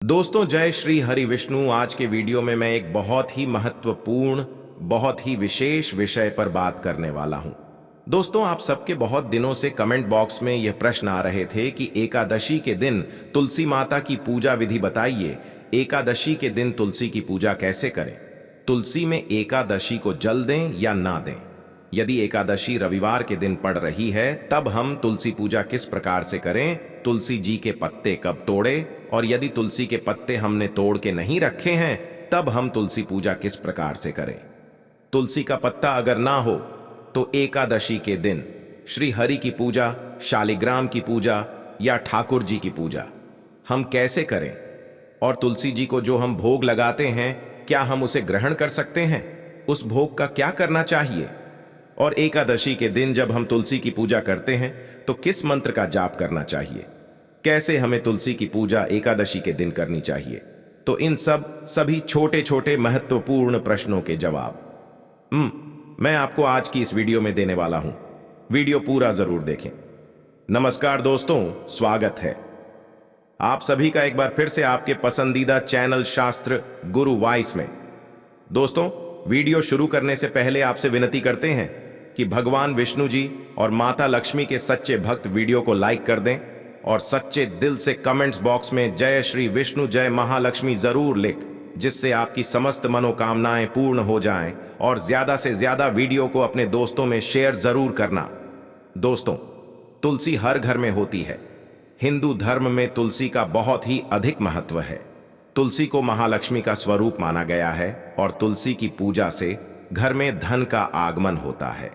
दोस्तों, जय श्री हरि विष्णु। आज के वीडियो में मैं एक बहुत ही महत्वपूर्ण, बहुत ही विशेष विषय पर बात करने वाला हूं। दोस्तों, आप सबके बहुत दिनों से कमेंट बॉक्स में यह प्रश्न आ रहे थे कि एकादशी के दिन तुलसी माता की पूजा विधि बताइए। एकादशी के दिन तुलसी की पूजा कैसे करें? तुलसी में एकादशी को जल दें या ना दें? यदि एकादशी रविवार के दिन पड़ रही है, तब हम तुलसी पूजा किस प्रकार से करें? तुलसी जी के पत्ते कब तोड़े? और यदि तुलसी के पत्ते हमने तोड़ के नहीं रखे हैं, तब हम तुलसी पूजा किस प्रकार से करें? तुलसी का पत्ता अगर ना हो तो एकादशी के दिन श्री हरि की पूजा, शालिग्राम की पूजा या ठाकुर जी की पूजा हम कैसे करें? और तुलसी जी को जो हम भोग लगाते हैं, क्या हम उसे ग्रहण कर सकते हैं? उस भोग का क्या करना चाहिए? और एकादशी के दिन जब हम तुलसी की पूजा करते हैं तो किस मंत्र का जाप करना चाहिए? कैसे हमें तुलसी की पूजा एकादशी के दिन करनी चाहिए? तो इन सभी छोटे छोटे महत्वपूर्ण प्रश्नों के जवाब मैं आपको आज की इस वीडियो में देने वाला हूं। वीडियो पूरा जरूर देखें। नमस्कार दोस्तों, स्वागत है आप सभी का एक बार फिर से आपके पसंदीदा चैनल शास्त्र गुरु वॉइस में। दोस्तों, वीडियो शुरू करने से पहले आपसे विनती करते हैं कि भगवान विष्णु जी और माता लक्ष्मी के सच्चे भक्त वीडियो को लाइक कर दें और सच्चे दिल से कमेंट्स बॉक्स में जय श्री विष्णु, जय महालक्ष्मी जरूर लिख, जिससे आपकी समस्त मनोकामनाएं पूर्ण हो जाएं। और ज्यादा से ज्यादा वीडियो को अपने दोस्तों में शेयर जरूर करना। दोस्तों, तुलसी हर घर में होती है। हिंदू धर्म में तुलसी का बहुत ही अधिक महत्व है। तुलसी को महालक्ष्मी का स्वरूप माना गया है और तुलसी की पूजा से घर में धन का आगमन होता है।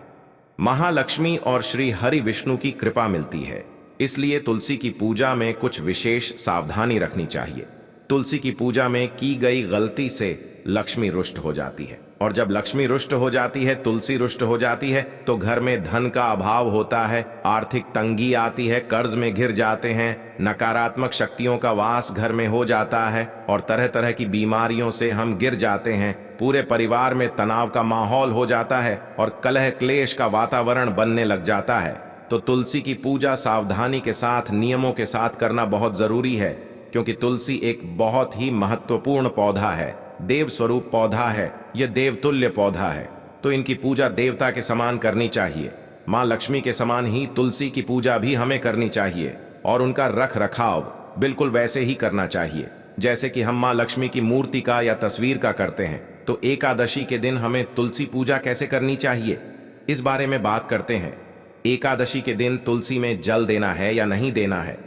महालक्ष्मी और श्री हरि विष्णु की कृपा मिलती है, इसलिए तुलसी की पूजा में कुछ विशेष सावधानी रखनी चाहिए। तुलसी की पूजा में की गई गलती से लक्ष्मी रुष्ट हो जाती है, और जब लक्ष्मी रुष्ट हो जाती है, तुलसी रुष्ट हो जाती है, तो घर में धन का अभाव होता है, आर्थिक तंगी आती है, कर्ज में घिर जाते हैं, नकारात्मक शक्तियों का वास घर में हो जाता है और तरह तरह की बीमारियों से हम गिर जाते हैं। पूरे परिवार में तनाव का माहौल हो जाता है और कलह क्लेश का वातावरण बनने लग जाता है। तो तुलसी की पूजा सावधानी के साथ, नियमों के साथ करना बहुत जरूरी है, क्योंकि तुलसी एक बहुत ही महत्वपूर्ण पौधा है, देव स्वरूप पौधा है, यह देवतुल्य पौधा है। तो इनकी पूजा देवता के समान करनी चाहिए। मां लक्ष्मी के समान ही तुलसी की पूजा भी हमें करनी चाहिए और उनका रख रखाव बिल्कुल वैसे ही करना चाहिए जैसे कि हम मां लक्ष्मी की मूर्ति का या तस्वीर का करते हैं। तो एकादशी के दिन हमें तुलसी पूजा कैसे करनी चाहिए, इस बारे में बात करते हैं। एकादशी के दिन तुलसी में जल देना है या नहीं देना है?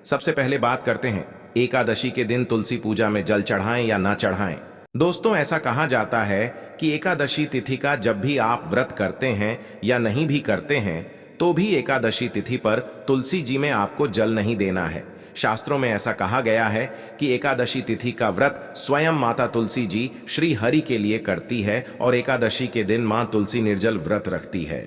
सबसे पहले बात करते हैं, एकादशी के दिन तुलसी पूजा में जल चढ़ाएं या ना चढ़ाएं। दोस्तों, ऐसा कहा जाता है कि एकादशी तिथि का जब भी आप व्रत करते हैं या नहीं भी करते हैं, तो भी एकादशी तिथि पर तुलसी जी में आपको जल नहीं देना है। शास्त्रों में ऐसा कहा गया है कि एकादशी तिथि का व्रत स्वयं माता तुलसी जी श्री हरि के लिए करती है और एकादशी के दिन मां तुलसी निर्जल व्रत रखती है।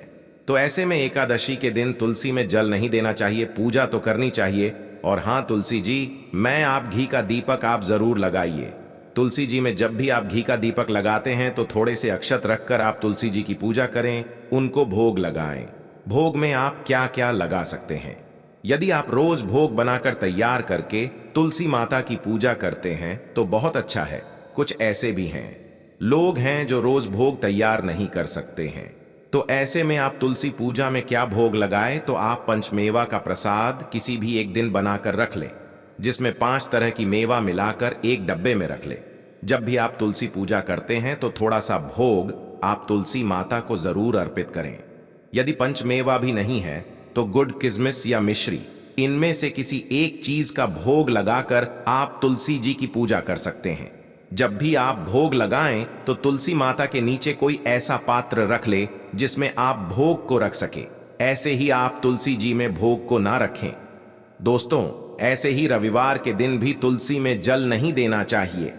तो ऐसे में एकादशी के दिन तुलसी में जल नहीं देना चाहिए, पूजा तो करनी चाहिए। और हाँ तुलसी जी, मैं आप घी का दीपक आप जरूर लगाइए। तुलसी जी में जब भी आप घी का दीपक लगाते हैं तो थोड़े से अक्षत रखकर आप तुलसी जी की पूजा करें, उनको भोग लगाएं। भोग में आप क्या क्या लगा सकते हैं? यदि आप रोज भोग बनाकर तैयार करके तुलसी माता की पूजा करते हैं तो बहुत अच्छा है। कुछ ऐसे भी हैं, लोग हैं जो रोज भोग तैयार नहीं कर सकते हैं, तो ऐसे में आप तुलसी पूजा में क्या भोग लगाएं? तो आप पंचमेवा का प्रसाद किसी भी एक दिन बनाकर रख लें, जिसमें 5 तरह की मेवा मिलाकर एक डब्बे में रख लें। जब भी आप तुलसी पूजा करते हैं तो थोड़ा सा भोग आप तुलसी माता को जरूर अर्पित करें। यदि पंचमेवा भी नहीं है तो गुड़, किशमिश या मिश्री, इनमें से किसी एक चीज का भोग लगाकर आप तुलसी जी की पूजा कर सकते हैं। जब भी आप भोग लगाएं तो तुलसी माता के नीचे कोई ऐसा पात्र रख ले जिसमें आप भोग को रख सके। ऐसे ही आप तुलसी जी में भोग को ना रखें। दोस्तों, ऐसे ही रविवार के दिन भी तुलसी में जल नहीं देना चाहिए।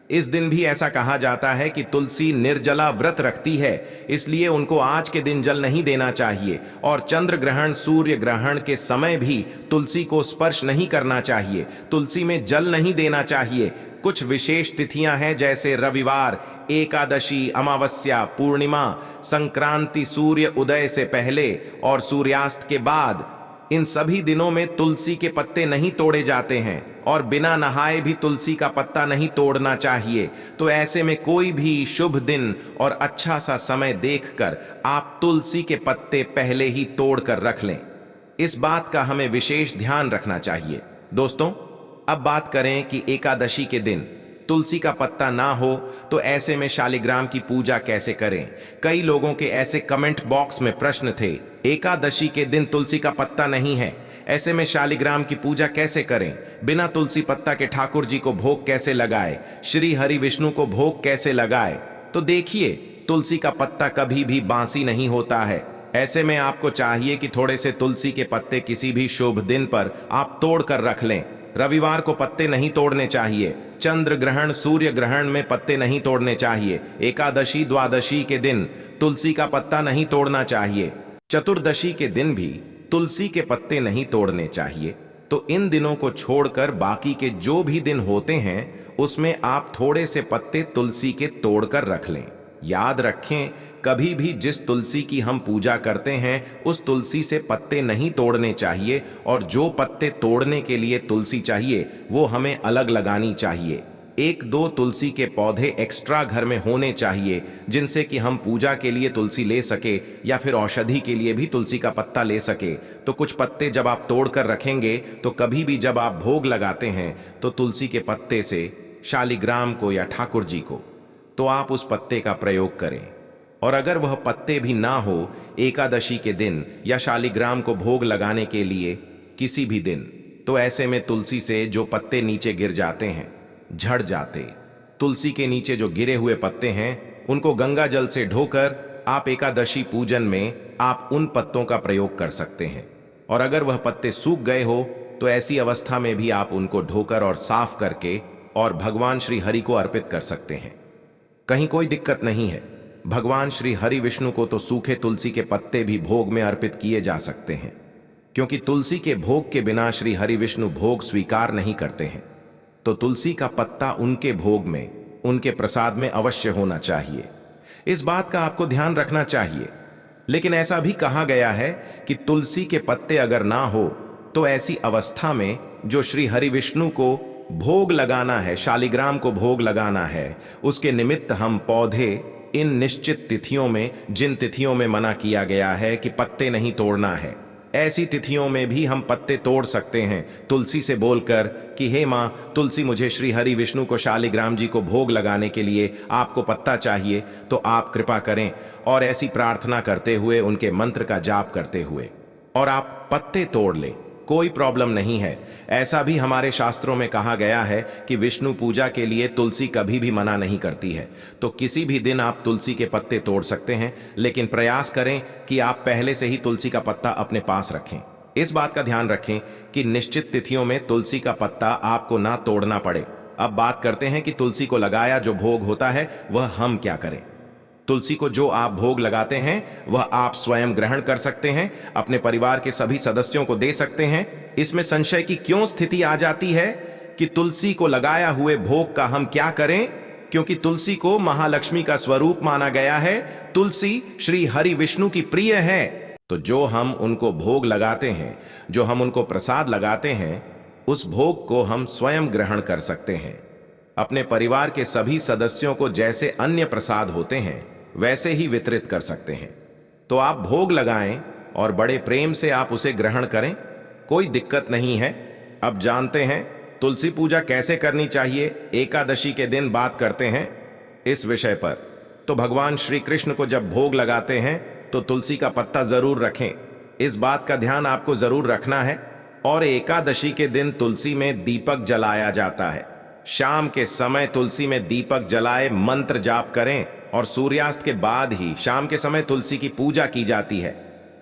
इस दिन भी ऐसा कहा जाता है कि तुलसी निर्जला व्रत रखती है, इसलिए उनको आज के दिन जल नहीं देना चाहिए। और चंद्र ग्रहण, सूर्य ग्रहण के समय भी तुलसी को स्पर्श नहीं करना चाहिए, तुलसी में जल नहीं देना चाहिए। कुछ विशेष तिथियां हैं जैसे रविवार, एकादशी, अमावस्या, पूर्णिमा, संक्रांति, सूर्य उदय से पहले और सूर्यास्त के बाद। इन सभी दिनों में तुलसी के पत्ते नहीं तोड़े जाते हैं और बिना नहाए भी तुलसी का पत्ता नहीं तोड़ना चाहिए। तो ऐसे में कोई भी शुभ दिन और अच्छा सा समय देखकर आप तुलसी के पत्ते पहले ही तोड़ कर रख लें। इस बात का हमें विशेष ध्यान रखना चाहिए। दोस्तों, अब बात करें कि एकादशी के दिन तुलसी का पत्ता ना हो तो ऐसे में शालिग्राम की पूजा कैसे करें। कई लोगों के ऐसे कमेंट बॉक्स में प्रश्न थे, एकादशी के दिन तुलसी का पत्ता नहीं है, ऐसे में शालिग्राम की पूजा कैसे करें, बिना तुलसी पत्ता के ठाकुर जी को भोग कैसे लगाए, श्री हरि विष्णु को भोग कैसे लगाए। तो देखिए, तुलसी का पत्ता कभी भी बासी नहीं होता है। ऐसे में आपको चाहिए कि थोड़े से तुलसी के पत्ते किसी भी शुभ दिन पर आप तोड़ कर रख लें। रविवार को पत्ते नहीं तोड़ने चाहिए, चंद्र ग्रहण, सूर्य ग्रहण में पत्ते नहीं तोड़ने चाहिए, एकादशी द्वादशी के दिन तुलसी का पत्ता नहीं तोड़ना चाहिए, चतुर्दशी के दिन भी तुलसी के पत्ते नहीं तोड़ने चाहिए। तो इन दिनों को छोड़कर बाकी के जो भी दिन होते हैं उसमें आप थोड़े से पत्ते तुलसी के तोड़कर रख लें। याद रखें, कभी भी जिस तुलसी की हम पूजा करते हैं उस तुलसी से पत्ते नहीं तोड़ने चाहिए, और जो पत्ते तोड़ने के लिए तुलसी चाहिए वो हमें अलग लगानी चाहिए। एक दो तुलसी के पौधे एक्स्ट्रा घर में होने चाहिए जिनसे कि हम पूजा के लिए तुलसी ले सके या फिर औषधि के लिए भी तुलसी का पत्ता ले सके। तो कुछ पत्ते जब आप तोड़ कर रखेंगे तो कभी भी जब आप भोग लगाते हैं तो तुलसी के पत्ते से शालिग्राम को या ठाकुर जी को, तो आप उस पत्ते का प्रयोग करें। और अगर वह पत्ते भी ना हो एकादशी के दिन या शालिग्राम को भोग लगाने के लिए किसी भी दिन, तो ऐसे में तुलसी से जो पत्ते नीचे गिर जाते हैं, झड़ जाते, तुलसी के नीचे जो गिरे हुए पत्ते हैं उनको गंगा जल से ढोकर आप एकादशी पूजन में आप उन पत्तों का प्रयोग कर सकते हैं। और अगर वह पत्ते सूख गए हो तो ऐसी अवस्था में भी आप उनको ढोकर और साफ करके और भगवान श्री हरि को अर्पित कर सकते हैं। कहीं कोई दिक्कत नहीं है। भगवान श्री हरि विष्णु को तो सूखे तुलसी के पत्ते भी भोग में अर्पित किए जा सकते हैं, क्योंकि तुलसी के भोग के बिना श्री हरि विष्णु भोग स्वीकार नहीं करते हैं। तो तुलसी का पत्ता उनके भोग में, उनके प्रसाद में अवश्य होना चाहिए। इस बात का आपको ध्यान रखना चाहिए। लेकिन ऐसा भी कहा गया है कि तुलसी के पत्ते अगर ना हो तो ऐसी अवस्था में जो श्री हरि विष्णु को भोग लगाना है, शालिग्राम को भोग लगाना है, उसके निमित्त हम पौधे इन निश्चित तिथियों में, जिन तिथियों में मना किया गया है कि पत्ते नहीं तोड़ना है, ऐसी तिथियों में भी हम पत्ते तोड़ सकते हैं तुलसी से बोलकर कि हे माँ तुलसी, मुझे श्री हरि विष्णु को शालिग्राम जी को भोग लगाने के लिए आपको पत्ता चाहिए, तो आप कृपा करें। और ऐसी प्रार्थना करते हुए, उनके मंत्र का जाप करते हुए और आप पत्ते तोड़ लें, कोई प्रॉब्लम नहीं है। ऐसा भी हमारे शास्त्रों में कहा गया है कि विष्णु पूजा के लिए तुलसी कभी भी मना नहीं करती है। तो किसी भी दिन आप तुलसी के पत्ते तोड़ सकते हैं, लेकिन प्रयास करें कि आप पहले से ही तुलसी का पत्ता अपने पास रखें। इस बात का ध्यान रखें कि निश्चित तिथियों में तुलसी का पत्ता आपको ना तोड़ना पड़े। अब बात करते हैं कि तुलसी को लगाया जो भोग होता है वह हम क्या करें। तुलसी को जो आप भोग लगाते हैं वह आप स्वयं ग्रहण कर सकते हैं, अपने परिवार के सभी सदस्यों को दे सकते हैं। इसमें संशय की क्यों स्थिति आ जाती है कि तुलसी को लगाया हुए भोग का हम क्या करें, क्योंकि तुलसी को महालक्ष्मी का स्वरूप माना गया है। तुलसी श्री हरि विष्णु की प्रिय है। तो जो हम उनको भोग लगाते हैं, जो हम उनको प्रसाद लगाते हैं, उस भोग को हम स्वयं ग्रहण कर सकते हैं। अपने परिवार के सभी सदस्यों को जैसे अन्य प्रसाद होते हैं वैसे ही वितरित कर सकते हैं। तो आप भोग लगाएं और बड़े प्रेम से आप उसे ग्रहण करें, कोई दिक्कत नहीं है। अब जानते हैं तुलसी पूजा कैसे करनी चाहिए। एकादशी के दिन बात करते हैं इस विषय पर। तो भगवान श्री कृष्ण को जब भोग लगाते हैं तो तुलसी का पत्ता जरूर रखें, इस बात का ध्यान आपको जरूर रखना है। और एकादशी के दिन तुलसी में दीपक जलाया जाता है। शाम के समय तुलसी में दीपक जलाए मंत्र जाप करें और सूर्यास्त के बाद ही शाम के समय तुलसी की पूजा की जाती है।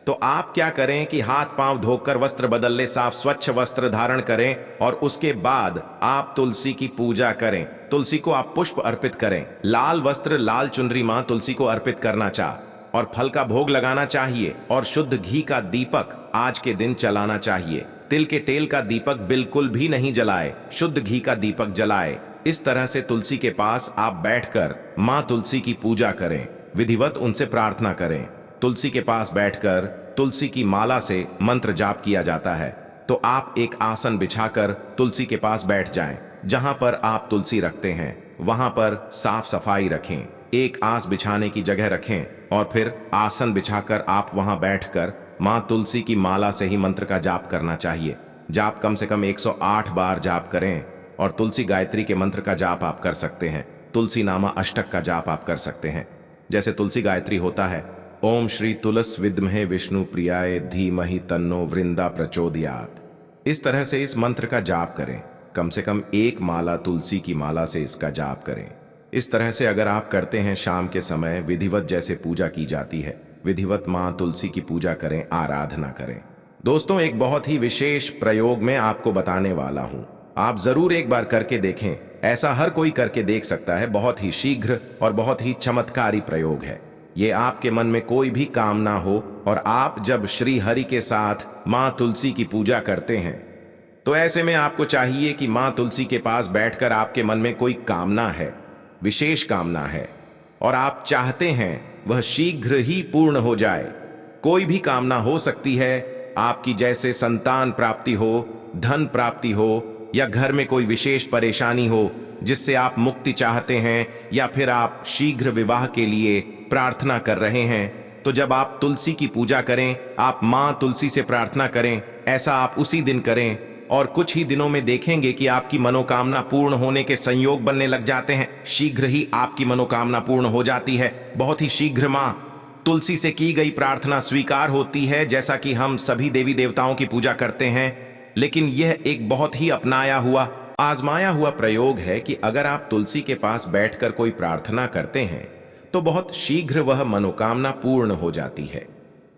तो आप क्या करें कि हाथ पांव धोकर वस्त्र बदल ले, साफ स्वच्छ वस्त्र धारण करें और उसके बाद आप तुलसी की पूजा करें। तुलसी को आप पुष्प अर्पित करें, लाल वस्त्र, लाल चुनरी मां तुलसी को अर्पित करना चाह और फल का भोग लगाना चाहिए और शुद्ध घी का दीपक आज के दिन जलाना चाहिए। तिल के तेल का दीपक बिल्कुल भी नहीं जलाए, शुद्ध घी का दीपक जलाए। इस तरह से तुलसी के पास आप बैठकर मां तुलसी की पूजा करें, विधिवत उनसे प्रार्थना करें। तुलसी के पास बैठकर तुलसी की माला से मंत्र जाप किया जाता है। तो आप एक आसन बिछाकर तुलसी के पास बैठ जाएं। जहां पर आप तुलसी रखते हैं वहां पर साफ सफाई रखें। एक आस बिछाने की जगह रखें और फिर आसन बिछाकर आप वहां बैठकर मां तुलसी की माला से ही मंत्र का जाप करना चाहिए। जाप कम से कम 108 बार जाप करें और तुलसी गायत्री के मंत्र का जाप आप कर सकते हैं। तुलसी नामा अष्टक का जाप आप कर सकते हैं। जैसे तुलसी गायत्री होता है, ओम श्री तुलस विद्महे विष्णु प्रियाय धीमहि तन्नो वृंदा प्रचोदयात्। इस तरह से इस मंत्र का जाप करें। कम से कम एक माला तुलसी की माला से इसका जाप करें। इस तरह से अगर आप करते हैं, शाम के समय विधिवत जैसे पूजा की जाती है, विधिवत मां तुलसी की पूजा करें, आराधना करें। दोस्तों, एक बहुत ही विशेष प्रयोग में आपको बताने वाला हूं, आप जरूर एक बार करके देखें। ऐसा हर कोई करके देख सकता है। बहुत ही शीघ्र और बहुत ही चमत्कारी प्रयोग है ये। आपके मन में कोई भी कामना हो और आप जब श्री हरि के साथ मां तुलसी की पूजा करते हैं, तो ऐसे में आपको चाहिए कि मां तुलसी के पास बैठकर आपके मन में कोई कामना है, विशेष कामना है और आप चाहते हैं वह शीघ्र ही पूर्ण हो जाए। कोई भी कामना हो सकती है आपकी, जैसे संतान प्राप्ति हो, धन प्राप्ति हो, या घर में कोई विशेष परेशानी हो जिससे आप मुक्ति चाहते हैं, या फिर आप शीघ्र विवाह के लिए प्रार्थना कर रहे हैं। तो जब आप तुलसी की पूजा करें, आप मां तुलसी से प्रार्थना करें। ऐसा आप उसी दिन करें और कुछ ही दिनों में देखेंगे कि आपकी मनोकामना पूर्ण होने के संयोग बनने लग जाते हैं। शीघ्र ही आपकी मनोकामना पूर्ण हो जाती है। बहुत ही शीघ्र मां तुलसी से की गई प्रार्थना स्वीकार होती है। जैसा कि हम सभी देवी देवताओं की पूजा करते हैं, लेकिन यह एक बहुत ही अपनाया हुआ, आजमाया हुआ प्रयोग है कि अगर आप तुलसी के पास बैठकर कोई प्रार्थना करते हैं तो बहुत शीघ्र वह मनोकामना पूर्ण हो जाती है।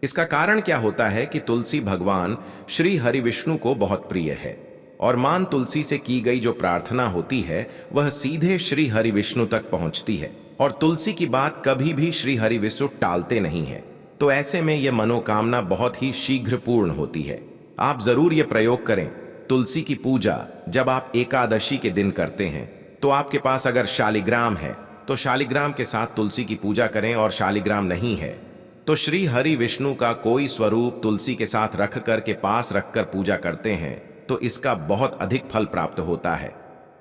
इसका कारण क्या होता है कि तुलसी भगवान श्री हरि विष्णु को बहुत प्रिय है और मां तुलसी से की गई जो प्रार्थना होती है वह सीधे श्री हरि विष्णु तक पहुंचती है और तुलसी की बात कभी भी श्री हरि विष्णु टालते नहीं है। तो ऐसे में यह मनोकामना बहुत ही शीघ्र पूर्ण होती है। आप जरूर यह प्रयोग करें। तुलसी की पूजा जब आप एकादशी के दिन करते हैं तो आपके पास अगर शालिग्राम है तो शालिग्राम के साथ तुलसी की पूजा करें, और शालिग्राम नहीं है तो श्री हरि विष्णु का कोई स्वरूप तुलसी के साथ रख कर के पास रखकर पूजा करते हैं तो इसका बहुत अधिक फल प्राप्त होता है।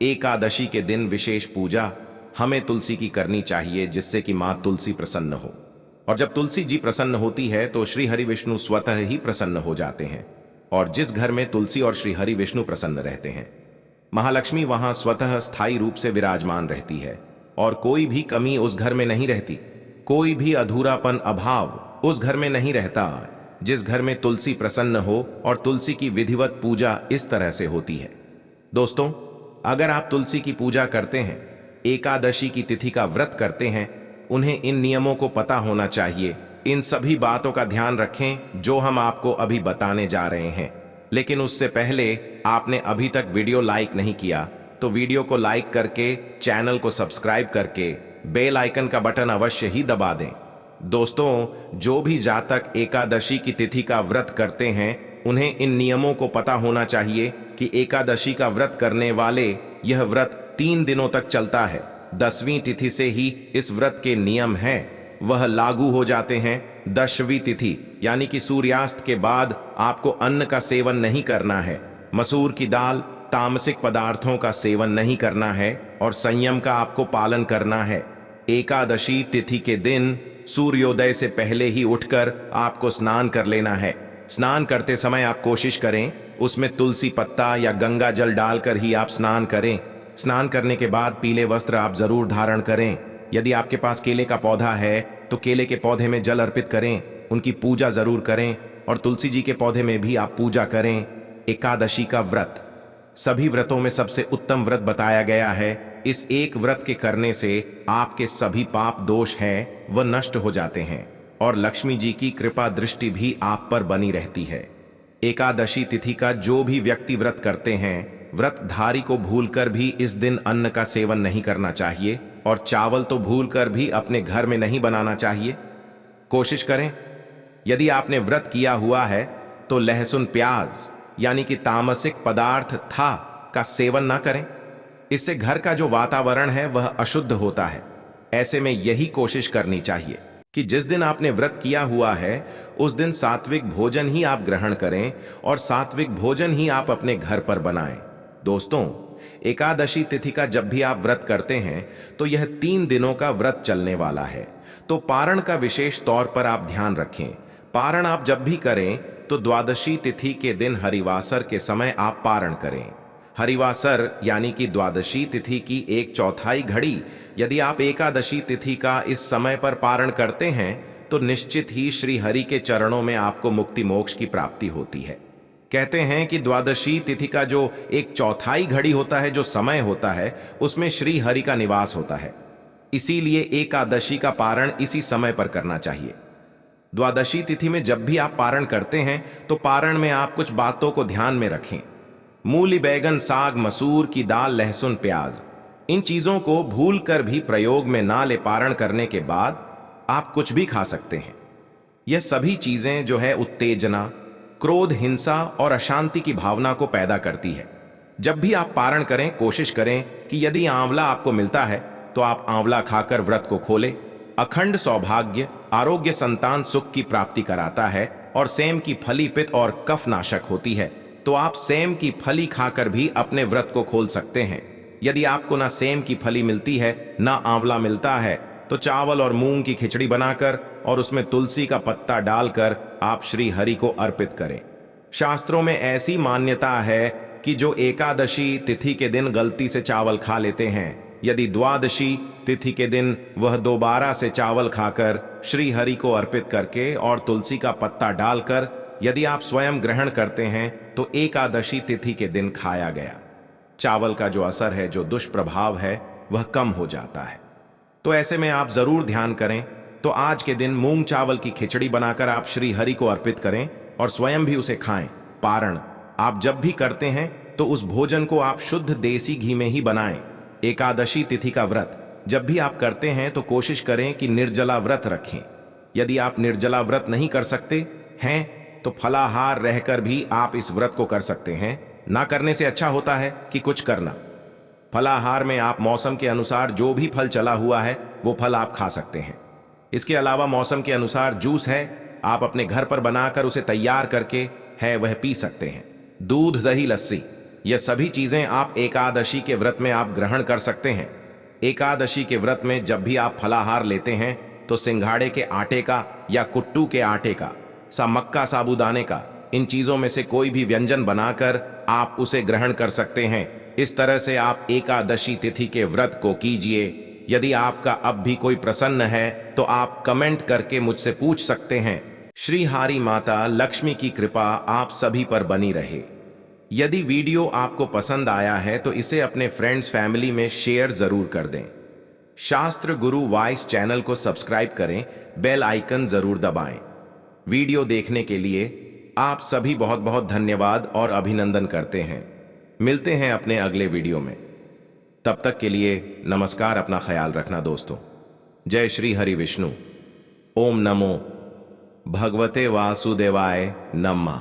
एकादशी के दिन विशेष पूजा हमें तुलसी की करनी चाहिए, जिससे कि मां तुलसी प्रसन्न हो। और जब तुलसी जी प्रसन्न होती है तो श्री हरि विष्णु स्वतः ही प्रसन्न हो जाते हैं। और जिस घर में तुलसी और श्री हरि विष्णु प्रसन्न रहते हैं, महालक्ष्मी वहां स्वतः स्थायी रूप से विराजमान रहती है और कोई भी कमी उस घर में नहीं रहती, कोई भी अधूरापन, अभाव उस घर में नहीं रहता। जिस घर में तुलसी प्रसन्न हो और तुलसी की विधिवत पूजा इस तरह से होती है। दोस्तों, अगर आप तुलसी की पूजा करते हैं, एकादशी की तिथि का व्रत करते हैं, उन्हें इन नियमों को पता होना चाहिए। इन सभी बातों का ध्यान रखें जो हम आपको अभी बताने जा रहे हैं। लेकिन उससे पहले आपने अभी तक वीडियो लाइक नहीं किया तो वीडियो को लाइक करके, चैनल को सब्सक्राइब करके बेल आइकन का बटन अवश्य ही दबा दें। दोस्तों, जो भी जातक एकादशी की तिथि का व्रत करते हैं उन्हें इन नियमों को पता होना चाहिए कि एकादशी का व्रत करने वाले यह व्रत 3 दिनों तक चलता है। 10वीं तिथि से ही इस व्रत के नियम हैं वह लागू हो जाते हैं। 10वीं तिथि यानी कि सूर्यास्त के बाद आपको अन्न का सेवन नहीं करना है, मसूर की दाल, तामसिक पदार्थों का सेवन नहीं करना है और संयम का आपको पालन करना है। एकादशी तिथि के दिन सूर्योदय से पहले ही उठकर आपको स्नान कर लेना है। स्नान करते समय आप कोशिश करें उसमें तुलसी पत्ता या गंगा जल डालकर ही आप स्नान करें। स्नान करने के बाद पीले वस्त्र आप जरूर धारण करें। यदि आपके पास केले का पौधा है तो केले के पौधे में जल अर्पित करें, उनकी पूजा जरूर करें और तुलसी जी के पौधे में भी आप पूजा करें। एकादशी का व्रत सभी व्रतों में सबसे उत्तम व्रत बताया गया है। इस एक व्रत के करने से आपके सभी पाप दोष हैं वह नष्ट हो जाते हैं और लक्ष्मी जी की कृपा दृष्टि भी आप पर बनी रहती है। एकादशी तिथि का जो भी व्यक्ति व्रत करते हैं, व्रतधारी को भूलकर भी इस दिन अन्न का सेवन नहीं करना चाहिए और चावल तो भूलकर भी अपने घर में नहीं बनाना चाहिए। कोशिश करें यदि आपने व्रत किया हुआ है तो लहसुन, प्याज यानी कि तामसिक पदार्थ का सेवन ना करें। इससे घर का जो वातावरण है वह अशुद्ध होता है। ऐसे में यही कोशिश करनी चाहिए। कि जिस दिन आपने व्रत किया हुआ है उस दिन सात्विक भोजन ही आप ग्रहण करें और सात्विक भोजन ही आप अपने घर पर बनाएं। दोस्तों, एकादशी तिथि का जब भी आप व्रत करते हैं तो यह 3 दिनों का व्रत चलने वाला है, तो पारण का विशेष तौर पर आप ध्यान रखें। पारण आप जब भी करें तो द्वादशी तिथि के दिन हरिवासर के समय आप पारण करें। हरिवासर यानी कि द्वादशी तिथि की 1/4 घड़ी यदि आप एकादशी तिथि का इस समय पर पारण करते हैं तो निश्चित ही श्री हरि के चरणों में आपको मुक्ति मोक्ष की प्राप्ति होती है। कहते हैं कि द्वादशी तिथि का जो 1/4 घड़ी होता है, जो समय होता है, उसमें श्री हरि का निवास होता है। इसीलिए एकादशी का पारण इसी समय पर करना चाहिए। द्वादशी तिथि में जब भी आप पारण करते हैं तो पारण में आप कुछ बातों को ध्यान में रखें। मूली, बैगन, साग, मसूर की दाल, लहसुन, प्याज, इन चीजों को भूल कर भी प्रयोग में ना ले पारण करने के बाद आप कुछ भी खा सकते हैं। यह सभी चीजें जो है उत्तेजना, क्रोध, हिंसा और अशांति की भावना को पैदा करती है। जब भी आप पारण करें कोशिश करें कि यदि आंवला आपको मिलता है तो आप आंवला खाकर व्रत को खोलें। अखंड सौभाग्य, आरोग्य, संतान सुख की प्राप्ति कराता है और सेम की फली पित्त और कफ नाशक होती है, तो आप सेम की फली खाकर भी अपने व्रत को खोल सकते हैं। यदि आपको ना सेम की फली मिलती है ना आंवला मिलता है तो चावल और मूंग की खिचड़ी बनाकर और उसमें तुलसी का पत्ता डालकर आप श्री हरि को अर्पित करें। शास्त्रों में ऐसी मान्यता है कि जो एकादशी तिथि के दिन गलती से चावल खा लेते हैं, यदि द्वादशी तिथि के दिन वह दोबारा से चावल खाकर श्री हरि को अर्पित करके और तुलसी का पत्ता डालकर यदि आप स्वयं ग्रहण करते हैं तो एकादशी तिथि के दिन खाया गया चावल का जो असर है, जो दुष्प्रभाव है, वह कम हो जाता है। तो ऐसे में आप जरूर ध्यान करें। तो आज के दिन मूंग चावल की खिचड़ी बनाकर आप श्री हरि को अर्पित करें और स्वयं भी उसे खाएं। पारण आप जब भी करते हैं तो उस भोजन को आप शुद्ध देसी घी में ही बनाएं। एकादशी तिथि का व्रत जब भी आप करते हैं तो कोशिश करें कि निर्जला व्रत रखें। यदि आप निर्जला व्रत नहीं कर सकते हैं तो फलाहार रहकर भी आप इस व्रत को कर सकते हैं। ना करने से अच्छा होता है कि कुछ करना। फलाहार में आप मौसम के अनुसार जो भी फल चला हुआ है वो फल आप खा सकते हैं। इसके अलावा मौसम के अनुसार जूस है, आप अपने घर पर बनाकर उसे तैयार करके है वह पी सकते हैं। दूध, दही, लस्सी, यह सभी चीजें आप एकादशी के व्रत में आप ग्रहण कर सकते हैं। एकादशी के व्रत में जब भी आप फलाहार लेते हैं तो सिंघाड़े के आटे का या कुट्टू के आटे का, मक्का, साबूदाने का, इन चीजों में से कोई भी व्यंजन बनाकर आप उसे ग्रहण कर सकते हैं। इस तरह से आप एकादशी तिथि के व्रत को कीजिए। यदि आपका अब भी कोई प्रश्न है तो आप कमेंट करके मुझसे पूछ सकते हैं। श्री हरि माता लक्ष्मी की कृपा आप सभी पर बनी रहे। यदि वीडियो आपको पसंद आया है तो इसे अपने फ्रेंड्स, फैमिली में शेयर जरूर कर दें। शास्त्र गुरु वॉइस चैनल को सब्सक्राइब करें, बेल आइकन जरूर दबाएं। वीडियो देखने के लिए आप सभी बहुत बहुत धन्यवाद और अभिनंदन करते हैं। मिलते हैं अपने अगले वीडियो में। तब तक के लिए नमस्कार। अपना ख्याल रखना दोस्तों। जय श्री हरि विष्णु। ओम नमो भगवते वासुदेवाय नमः।